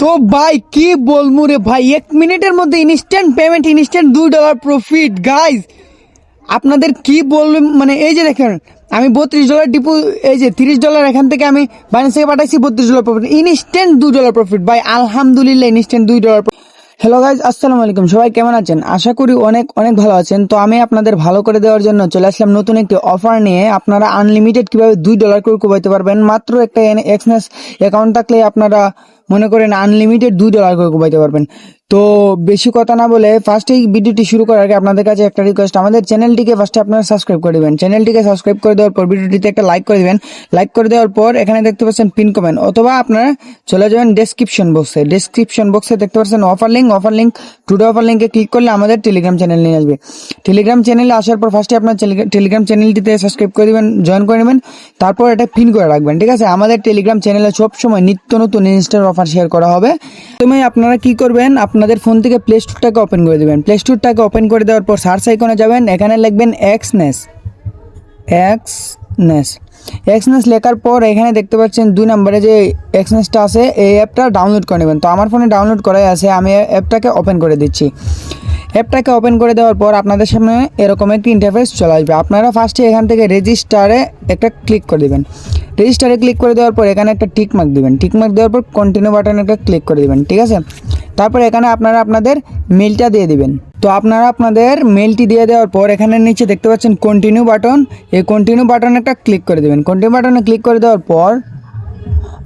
তো ভাই কি বলবো রে ভাই, 1 মিনিটের মধ্যে instant payment, instant $2 profit guys. আপনাদের কি বললাম, মানে এই যে দেখেন আমি $32 ডিপো, এই যে $30 এখান থেকে আমি বাইন্যান্স থেকে পাঠাইছি, $32 প্রফিট, ইনস্ট্যান্ট $2 প্রফিট ভাই, আলহামদুলিল্লাহ ইনস্ট্যান্ট $2। হ্যালো গাইজ, আসসালামু আলাইকুম, সবাই কেমন আছেন? আশা করি অনেক অনেক ভালো আছেন। তো আমি আপনাদের ভালো করে দেওয়ার জন্য চলে আসলাম নতুন একটি অফার নিয়ে। আপনারা আনলিমিটেড কিভাবে $2 করে কুবাইতে পারবেন, মাত্র একটা এক্সনেস অ্যাকাউন্ট থাকলে আপনারা মনে করেন আনলিমিটেড $2 করে কুবাইতে পারবেন। তো বেশি কথা না বলে ফার্স্টে এই ভিডিওটি শুরু করার আগে আপনাদের কাছে একটা রিকোয়েস্ট, আমাদের চ্যানেলটিকে ফার্স্টে আপনারা সাবস্ক্রাইব করে দিবেন। চ্যানেলটিকে সাবস্ক্রাইব করে দেওয়ার পর ভিডিওটিতে একটা লাইক করে দিবেন। লাইক করে দেওয়ার পর এখানে দেখতে পাচ্ছেন পিন কমেন্ট, অথবা আপনারা চলে যাবেন ডেসক্রিপশন বক্সে। ডেসক্রিপশন বক্সে দেখতে পাচ্ছেন অফার লিঙ্ক টুডে অফার লিঙ্কে ক্লিক করলে আমাদের টেলিগ্রাম চ্যানেল নিয়ে আসবে। টেলিগ্রাম চ্যানেলে আসার পর ফার্স্টে আপনার টেলিগ্রাম চ্যানেলটিতে সাবস্ক্রাইব করে দিবেন, জয়েন করে নেবেন, তারপর এটা পিন করে রাখবেন, ঠিক আছে? আমাদের টেলিগ্রাম চ্যানেলে সবসময় নিত্য নতুন ইনস্টার অফার শেয়ার করা হবে। প্রথমে আপনারা কি করবেন, আপনাদের ফোন থেকে প্লে স্টোরটাকে ওপেন করে দেবেন। প্লে স্টোরটাকে ওপেন করে দেওয়ার পর সার্চ আইকনে যাবেন, এখানে লিখবেন এক্সনেস লেখার পর এখানে দেখতে পাচ্ছেন 2 নম্বরে যে এক্সনেসটা আছে, এই অ্যাপটা ডাউনলোড করে নেবেন। তো আমার ফোনে ডাউনলোড করাই আছে, আমি অ্যাপটাকে ওপেন করে দিচ্ছি। অ্যাপটাকে ওপেন করে দেওয়ার পর আপনাদের সামনে এরকম একটি ইন্টারফেস চলে আসবে। আপনারা ফার্স্টে এখান থেকে রেজিস্টারে একটা ক্লিক করে দেবেন। রেজিস্টারে ক্লিক করে দেওয়ার পর এখানে একটা টিক মার্ক দিবেন। টিক মার্ক দেওয়ার পর কন্টিনিউ বাটনে একটা ক্লিক করে দিবেন, ঠিক আছে? তারপর এখানে আপনারা আপনাদের মেলটা দিয়ে দিবেন। তো আপনারা আপনাদের মেলটি দিয়ে দেওয়ার পর এখানে নিচে দেখতে পাচ্ছেন কন্টিনিউ বাটন, এই কন্টিনিউ বাটনে একটা ক্লিক করে দেবেন। কন্টিনিউ বাটনে ক্লিক করে দেওয়ার পর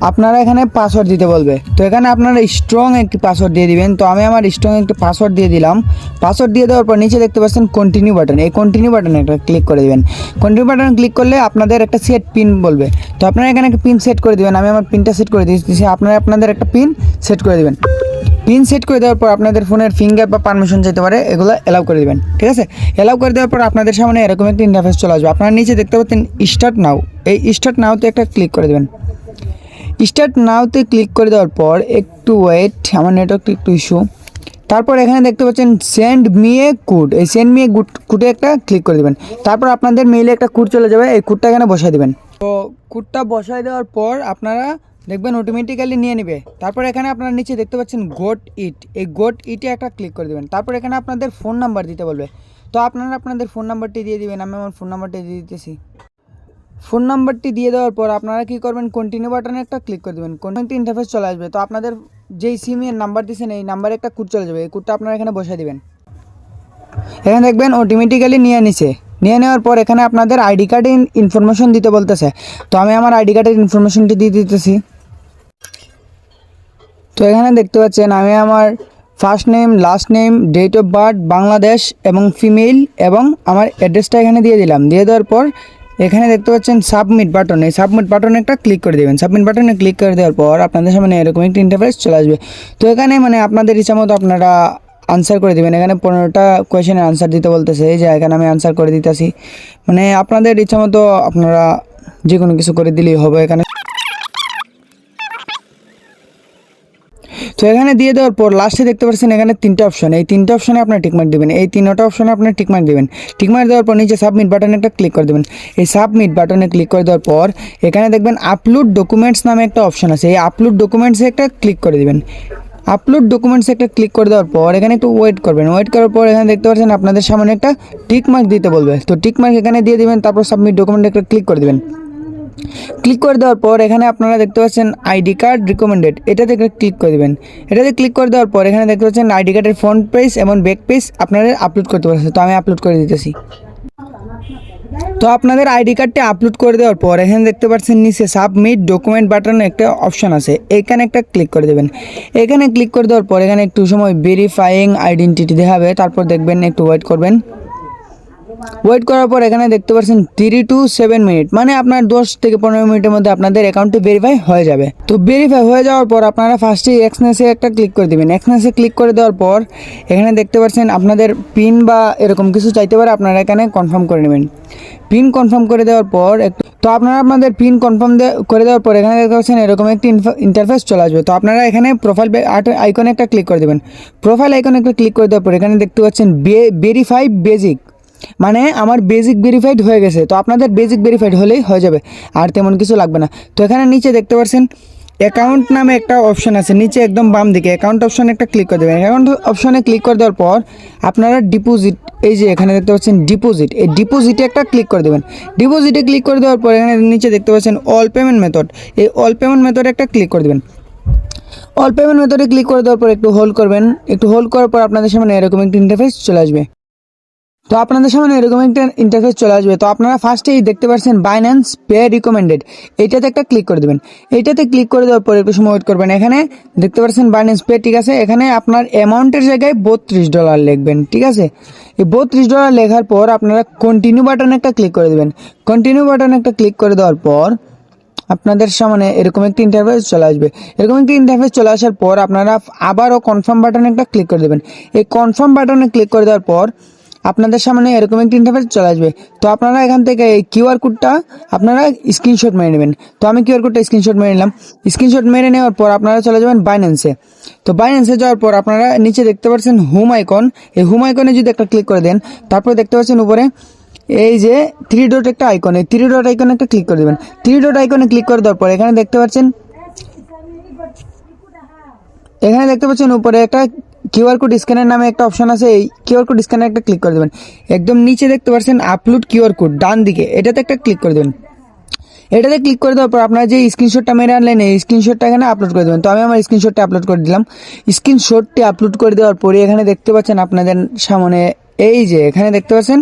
আপনারা এখানে পাসওয়ার্ড দিতে বলবে। তো এখানে আপনারা স্ট্রং একটি পাসওয়ার্ড দিয়ে দিবেন। তো আমি আমার স্ট্রং একটি পাসওয়ার্ড দিয়ে দিলাম। পাসওয়ার্ড দিয়ে দেওয়ার পর নিচে দেখতে পাচ্ছেন কন্টিনিউ বাটন, এই কন্টিনিউ বাটনে একটা ক্লিক করে দেবেন। কন্টিনিউ বাটনে ক্লিক করলে আপনাদের একটা সেট পিন বলবে। তো আপনারা এখানে একটা পিন সেট করে দেবেন। আমি আমার পিনটা সেট করে দিয়েছি, আপনারা আপনাদের একটা পিন সেট করে দেবেন। পিন সেট করে দেওয়ার পর আপনাদের ফোনের ফিঙ্গার বা পারমিশন যেতে পারে, এগুলো অ্যালাউ করে দেবেন, ঠিক আছে? অ্যালাউ করে দেওয়ার পর আপনাদের সামনে এরকম একটা ইন্টারফেস চলে আসবে। আপনারা নিচে দেখতে পাচ্ছেন স্টার্ট নাও, এই স্টার্ট নাওতে একটা ক্লিক করে দেবেন। স্টার্ট নাওতে ক্লিক করে দেওয়ার পর একটু ওয়েট, আমার নেটওয়ার্ক একটু ইস্যু। তারপর এখানে দেখতে পাচ্ছেন সেন্ড মি এ কোড, এই সেন্ড মি এ কোডে একটা ক্লিক করে দেবেন। তারপর আপনাদের মেইলে একটা কোড চলে যাবে, এই কোডটা এখানে বসাই দেবেন। তো কোডটা বসাই দেওয়ার পর আপনারা দেখবেন অটোমেটিক্যালি নিয়ে নেবে। তারপর এখানে আপনারা নিচে দেখতে পাচ্ছেন গোট ইট, এই গোট ইটে একটা ক্লিক করে দেবেন। তারপর এখানে আপনাদের ফোন নাম্বার দিতে বলবে। তো আপনারা আপনাদের ফোন নাম্বারটি দিয়ে দিবেন। আমি আমার ফোন নাম্বারটি দিয়ে দিতেছি। ফোন নাম্বারটি দিয়ে দেওয়ার পর আপনারা কি করবেন, কন্টিনিউ বাটনে একটা ক্লিক করে দেবেন। কন্টিনিউ ইন্টারফেস চলে আসবে। তো আপনাদের যেই সিমের নাম্বার দিয়েছেন এই নাম্বারে একটা কোড চলে যাবে, এই কোডটা আপনারা এখানে বসিয়ে দিবেন। এখানে দেখবেন অটোমেটিক্যালি নিয়ে নিছে। নিয়ে নেওয়ার পর এখানে আপনাদের আইডি কার্ডের ইনফরমেশন দিতে বলতেছে। তো আমি আমার আইডি কার্ডের ইনফরমেশনটি দিয়ে দিতেছি। তো এখানে দেখতে পাচ্ছেন আমি আমার first name, last name, date of birth, Bangladesh এবং ফিমেল, এবং আমার অ্যাড্রেসটা এখানে দিয়ে দিলাম। দিয়ে দেওয়ার পর এখানে দেখতে পাচ্ছেন সাবমিট বাটন, এই সাবমিট বাটনে একটা ক্লিক করে দেবেন। সাবমিট বাটনে ক্লিক করে দেওয়ার পর আপনাদের সামনে এরকম একটা ইন্টারফেস চলে আসবে। তো এখানে মানে আপনাদের ইচ্ছা মতো আপনারা আনসার করে দেবেন। এখানে 15টা কোয়েশনের আনসার দিতে বলতেছে, এই যে এখানে আমি আনসার করে দিতেছি। মানে আপনাদের ইচ্ছা মতো আপনারা যে কোনো কিছু করে দিলেই হবে এখানে। তো এখানে দিয়ে দেওয়ার পর লাস্টে দেখতে পাচ্ছেন এখানে 3টা অপশন, এই 3টা অপশনে আপনার টিকমার্ক দেবেন। এই 3টা অপশনে আপনার টিকমার্ক দেবেন। টিকমার্ক দেওয়ার পর নিচে সাবমিট বাটনে একটা ক্লিক করে দেবেন। এই সাবমিট বাটনে ক্লিক করে দেওয়ার পর এখানে দেখবেন আপলোড ডকুমেন্টস নামে একটা অপশন আছে, এই আপলোড ডকুমেন্টসে একটা ক্লিক করে দেবেন। আপলোড ডকুমেন্টসে একটা ক্লিক করে দেওয়ার পর এখানে একটু ওয়েট করবেন। ওয়েট করার পর এখানে দেখতে পাচ্ছেন আপনাদের সামনে একটা টিকমার্ক দিতে বলবে। তো টিকমার্ক এখানে দিয়ে দিবেন, তারপর সাবমিট ডকুমেন্টে একটা ক্লিক করে দেবেন। ক্লিক করে দেওয়ার পর এখানে আপনারা দেখতে পাচ্ছেন আইডি কার্ড রিকমেন্ডেড, এটাতে ক্লিক করে দেবেন। এটাতে ক্লিক করে দেওয়ার পর এখানে দেখতে পাচ্ছেন আইডি কার্ডের ফ্রন্ট পেজ এবং ব্যাক পেজ আপনারা আপলোড করতে পারছেন। তো আমি আপলোড করে দিতেছি। তো আপনাদের আইডি কার্ডটি আপলোড করে দেওয়ার পর এখানে দেখতে পাচ্ছেন নিচে সাবমিট ডকুমেন্ট বাটনে একটা অপশন আছে, এখানে একটা ক্লিক করে দেবেন। এখানে ক্লিক করে দেওয়ার পর এখানে একটু সময় ভেরিফাইং আইডেন্টিটি দেখাবে, তারপর দেখবেন একটু ওয়েট করবেন। ওয়েট করার পর এখানে দেখতে পাচ্ছেন 3 to 7 মিনিট, মানে আপনার 10 থেকে 15 মিনিটের মধ্যে আপনাদের অ্যাকাউন্টটি ভেরিফাই হয়ে যাবে। তো ভেরিফাই হয়ে যাওয়ার পর আপনারা ফার্স্টে এক্সনেসে একটা ক্লিক করে দেবেন। এক্সনেসে ক্লিক করে দেওয়ার পর এখানে দেখতে পাচ্ছেন আপনাদের পিন বা এরকম কিছু চাইতে পারে, আপনারা এখানে কনফার্ম করে নেবেন। পিন কনফার্ম করে দেওয়ার পর তো আপনারা আপনাদের পিন কনফার্ম করে দেওয়ার পর এখানে দেখতে পাচ্ছেন এরকম একটি ইন্টারফেস চলে আসবে। তো আপনারা এখানে প্রোফাইল আইকনে একটা ক্লিক করে দেবেন। প্রোফাইল আইকনে একটা ক্লিক করে দেওয়ার পর এখানে দেখতে পাচ্ছেন ভেরিফাই বেসিক, মানে আমার বেসিক ভেরিফাইড হয়ে গেছে। তো আপনাদের বেসিক ভেরিফাইড হলেই হয়ে যাবে, আর তেমন কিছু লাগবে না। তো এখানে নিচে দেখতে পাচ্ছেন অ্যাকাউন্ট নামে একটা অপশন আছে নিচে একদম বাম দিকে, অ্যাকাউন্ট অপশনে একটা ক্লিক করে দেবেন। অ্যাকাউন্ট অপশনে ক্লিক করে দেওয়ার পর আপনারা ডিপোজিট, এই যে এখানে দেখতে পাচ্ছেন ডিপোজিট, এই ডিপোজিটে একটা ক্লিক করে দেবেন। ডিপোজিটে ক্লিক করে দেওয়ার পর এখানে নিচে দেখতে পাচ্ছেন অল পেমেন্ট মেথড, এই অল পেমেন্ট মেথডে একটা ক্লিক করে দেবেন। অল পেমেন্ট মেথডে ক্লিক করে দেওয়ার পর একটু হোল্ড করবেন। একটু হোল্ড করার পর আপনাদের সামনে এরকম একটা ইন্টারফেস চলে আসবে। তো আপনাদের সামনে এরকম একটা ইন্টারফেস চলে আসবে। তো আপনারা ফার্স্টেই দেখতে পাচ্ছেন বাইন্যান্স পে রিকমেন্ডেড, এইটাতে একটা ক্লিক করে দেবেন। এইটাতে ক্লিক করে দেওয়ার পর একটু সময় ওয়েট করবেন। এখানে দেখতে পাচ্ছেন বাইন্যান্স পে, ঠিক আছে। এখানে আপনার অ্যামাউন্টের জায়গায় $32 লিখবেন, ঠিক আছে। এই $32 লেখার পর আপনারা কন্টিনিউ বাটনে একটা ক্লিক করে দেবেন। কন্টিনিউ বাটনে একটা ক্লিক করে দেওয়ার পর আপনাদের সামনে এরকম একটি ইন্টারফেস চলে আসবে। এরকম একটি ইন্টারফেস চলে আসার পর আপনারা আবারও কনফার্ম বাটনে একটা ক্লিক করে দেবেন। এই কনফার্ম বাটনে ক্লিক করে দেওয়ার পর আপনাদের সামনে এরকম একটি ইন্টারফেস চলে আসবে। তো আপনারা এখান থেকে এই কিউআর কোডটা আপনারা স্ক্রিনশট মেরে নেবেন। তো আমি কিউআর কোডটা স্ক্রিনশট মেরে নিলাম। স্ক্রিনশট মেরে নেওয়ার পর আপনারা চলে যাবেন বাইন্যান্সে। তো বাইন্যান্সে যাওয়ার পর আপনারা নিচে দেখতে পাচ্ছেন হোম আইকন, এই হোম আইকনে যদি একটা ক্লিক করে দেন, তারপর দেখতে পাচ্ছেন উপরে এই যে 3 ডট একটা আইকন, এই 3 ডট আইকনে একটা ক্লিক করে দেবেন। 3 ডট আইকনে ক্লিক করে দেওয়ার পর এখানে দেখতে পাচ্ছেন উপরে একটা কিউআর কোড স্ক্যানার নামে একটা অপশন আছে। এই কিউআর কোড স্ক্যানার একটা ক্লিক করে দেবেন। একদম নিচে দেখতে পাচ্ছেন আপলোড কিউআর কোড ডান দিকে, এটাতে একটা ক্লিক করে দেবেন। এটাতে ক্লিক করে দেওয়ার পর আপনারা যে স্ক্রিনশটটা মেরে আনলেন এই স্ক্রিনশটটা এখানে আপলোড করে দেবেন। তো আমি আমার স্ক্রিনশটটা আপলোড করে দিলাম। স্ক্রিনশটটি আপলোড করে দেওয়ার পরে এখানে দেখতে পাচ্ছেন আপনাদের সামনে এই যে এখানে দেখতে পাচ্ছেন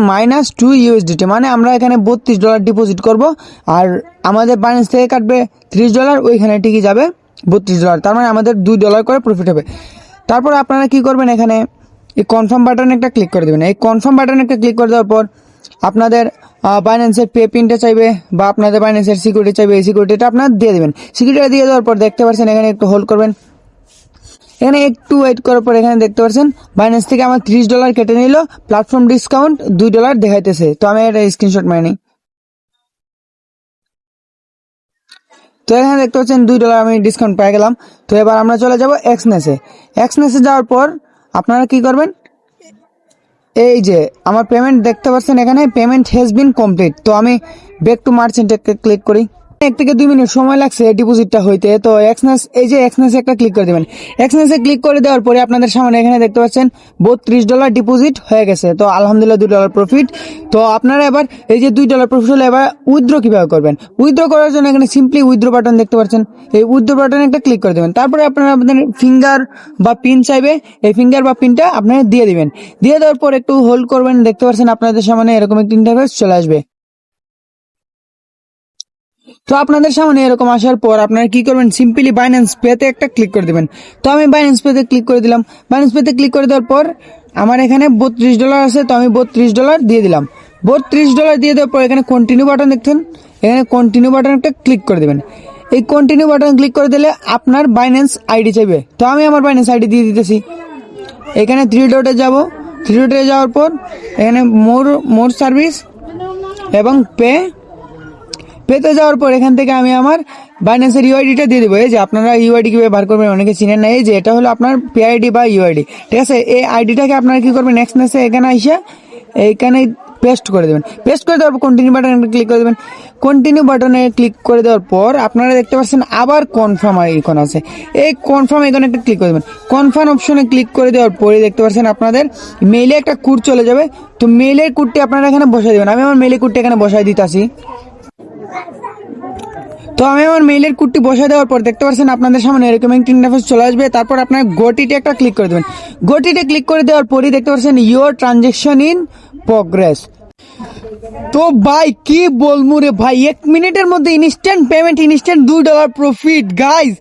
-2 USDT, মানে আমরা এখানে $32 ডিপোজিট করব আর আমাদের বাইন্যান্স থেকে কাটবে $30, ওইখানে ঠিকই যাবে $32, তার মানে আমাদের $2 করে প্রফিট হবে। তারপর আপনারা কি করবেন, এখানে এই কনফার্ম বাটনে একটা ক্লিক করে দেবেন। এই কনফার্ম বাটনে একটা ক্লিক করে দেওয়ার পর আপনাদের বাইন্যান্সের পে পিনটা চাইবে বা আপনাদের বাইন্যান্সের সিকিউরিটি চাইবে, এই সিকিউরিটিটা আপনারা দিয়ে দেবেন। সিকিউরিটি দিয়ে দেওয়ার পর দেখতে পাচ্ছেন এখানে একটু হোল্ড করবেন। এখানে একটু ওয়েট করার পর এখানে দেখতে পাচ্ছেন বাইন্যান্স থেকে আমার $30 কেটে নিল, প্ল্যাটফর্ম ডিসকাউন্ট $2 দেখাইতেছে। তো আমি একটা স্ক্রিনশট মারি নিই। তো এখানে দেখতে পাচ্ছেন $2 আমি ডিসকাউন্ট পেয়ে গেলাম। তো এবার আমরা চলে যাব এক্সনেসে। এক্সনেসে যাওয়ার পর আপনারা কি করবেন, এই যে আমার পেমেন্ট দেখতে পাচ্ছেন এখানে পেমেন্ট হ্যাজ বিন কমপ্লিট। তো আমি ব্যাক টু মার্চেন্টে ক্লিক করি। 1 থেকে 2 মিনিট সময় লাগছে ডিপোজিটটা হইতে। তো এক্সনেস, এই যে এক্সনেসে একটা ক্লিক করে দেবেন। এক্সনেসে ক্লিক করে দেওয়ার পরে আপনাদের সামনে এখানে দেখতে পাচ্ছেন $32 ডিপোজিট হয়ে গেছে। তো আলহামদুলিল্লাহ $2 প্রফিট। তো আপনারা এবার এই যে $2 প্রফিট হলে এবার উইথড্র কিভাবে করবেন, উইথড্র করার জন্য এখানে সিম্পলি উইথড্র বাটন দেখতে পাচ্ছেন, এই উইথড্র বাটনে একটা ক্লিক করে দেবেন। তারপরে আপনারা আপনাদের ফিঙ্গার বা পিন চাইবে, এই ফিঙ্গার বা পিনটা আপনারা দিয়ে দিবেন। দিয়ে দেওয়ার পর একটু হোল্ড করবেন। দেখতে পাচ্ছেন আপনাদের সামনে এরকম একটা ইন্টারফেস চলে আসবে। তো আপনাদের সামনে এরকম আসার পর আপনারা কি করবেন, সিম্পলি বাইন্যান্স পেতে একটা ক্লিক করে দেবেন। তো আমি বাইন্যান্স পেতে ক্লিক করে দিলাম। বাইন্যান্স পেতে ক্লিক করে দেওয়ার পর আমার এখানে $32 আছে, তো আমি $32 দিয়ে দিলাম। $32 দিয়ে দেওয়ার পর এখানে কন্টিনিউ বাটন দেখছেন, এখানে কন্টিনিউ বাটন একটা ক্লিক করে দেবেন। এই কন্টিনিউ বাটন ক্লিক করে দিলে আপনার বাইন্যান্স আইডি চাইবে। তো আমি আমার বাইন্যান্স আইডি দিয়ে দিতেছি। এখানে 3 ডটে যাব। 3 ডটে যাওয়ার পর এখানে মোর সার্ভিস এবং পেতে যাওয়ার পর এখান থেকে আমি আমার বাইন্যান্সের ইউআইডিটা দিয়ে দেবো। এই যে আপনারা ইউআইডি কিভাবে বার করবেন অনেকে চিনেন না, এই যে এটা হলো আপনার পিআইডি বা ইউআইডি, ঠিক আছে। এই আইডিটাকে আপনারা কি করবেন, নেক্সটনেসে এখানে এসে এইখানে পেস্ট করে দেবেন। পেস্ট করে দেওয়ার পর কন্টিনিউ বাটনে ক্লিক করে দেবেন। কন্টিনিউ বাটনে ক্লিক করে দেওয়ার পর আপনারা দেখতে পাচ্ছেন আবার কনফার্ম আইকন আছে, এই কনফার্ম আইকনে একটা ক্লিক করে দেবেন। কনফার্ম অপশনে ক্লিক করে দেওয়ার পরে দেখতে পাচ্ছেন আপনাদের মেইলে একটা কোড চলে যাবে। তো মেইলের কোডটি আপনারা এখানে বসাই দেবেন। আমি আমার মেইলের কোডটি এখানে বসাই দিতেছি। তো আমি আমার মেইলের কোডটি বসায় দেওয়ার পর দেখতে পাচ্ছেন আপনাদের সামনে এরকম একটা ইন্টারফেস চলে আসবে। তারপর আপনার গোটিতে একটা ক্লিক করে দেবেন। গোটিতে ক্লিক করে দেওয়ার পরই দেখতে পাচ্ছেন ইউর ট্রানজেকশন ইন প্রগ্রেস। তো ভাই কি বলবো রে ভাই, 1 মিনিটের মধ্যে instant payment, instant $2 profit. Guys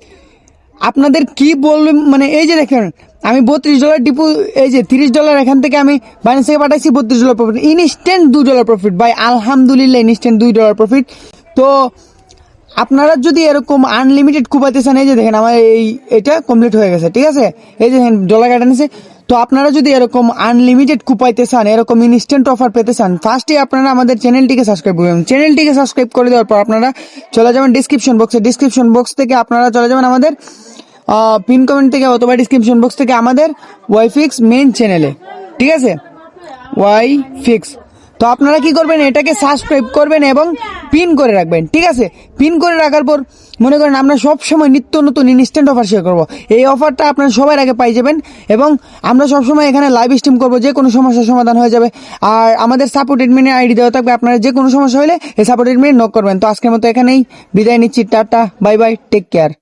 আপনাদের কি বলবো, মানে এই যে দেখেন আমি $32 এই যে $30 এখান থেকে আমি বাইন্যান্স থেকে পাঠাইছি, $32 প্রফিট, ইনস্ট্যান্ট $2 প্রফিট। ভাই আলহামদুলিল্লাহ ইনস্ট্যান্ট $2 প্রফিট। তো আপনারা যদি এরকম আনলিমিটেড কুপাইতে চান, এই যে দেখেন আমার এটা কমপ্লিট হয়ে গেছে, ঠিক আছে। এই যে দেখেন $, কাটা নিছে। তো আপনারা যদি এরকম আনলিমিটেড কুপাইতে চান, এরকম ইনস্ট্যান্ট অফার পেতে চান, ফার্স্টে আপনারা আমাদের চ্যানেলটিকে সাবস্ক্রাইব করবেন। চ্যানেলটিকে সাবস্ক্রাইব করে দেওয়ার পর আপনারা চলে যাবেন ডিসক্রিপশন বক্সে। ডিসক্রিপশন বক্স থেকে আপনারা চলে যাবেন আমাদের পিন কমেন্ট থেকে অথবা ডিসক্রিপশন বক্স থেকে আমাদের ওয়াইফিক্স মেইন চ্যানেলে, ঠিক আছে, ওয়াইফিক্স। তো আপনারা কি করবেন, এটাকে সাবস্ক্রাইব করবেন এবং পিন করে রাখবেন, ঠিক আছে? পিন করে রাখার পর মনে করেন আমরা সব সময় নিত্য নতুন ইনস্ট্যান্ট অফার শেয়ার করবো। এই অফারটা আপনারা সবার আগে পাই যাবেন এবং আমরা সবসময় এখানে লাইভ স্ট্রিম করবো, যে কোনো সমস্যার সমাধান হয়ে যাবে। আর আমাদের সাপোর্ট এডমিনের আইডি দেওয়া থাকবে, আপনারা যে কোনো সমস্যা হলে এই সাপোর্ট এডমিনে নক করবেন। তো আজকের মতো এখানেই বিদায় নিচ্ছি, tata, bye bye, take care.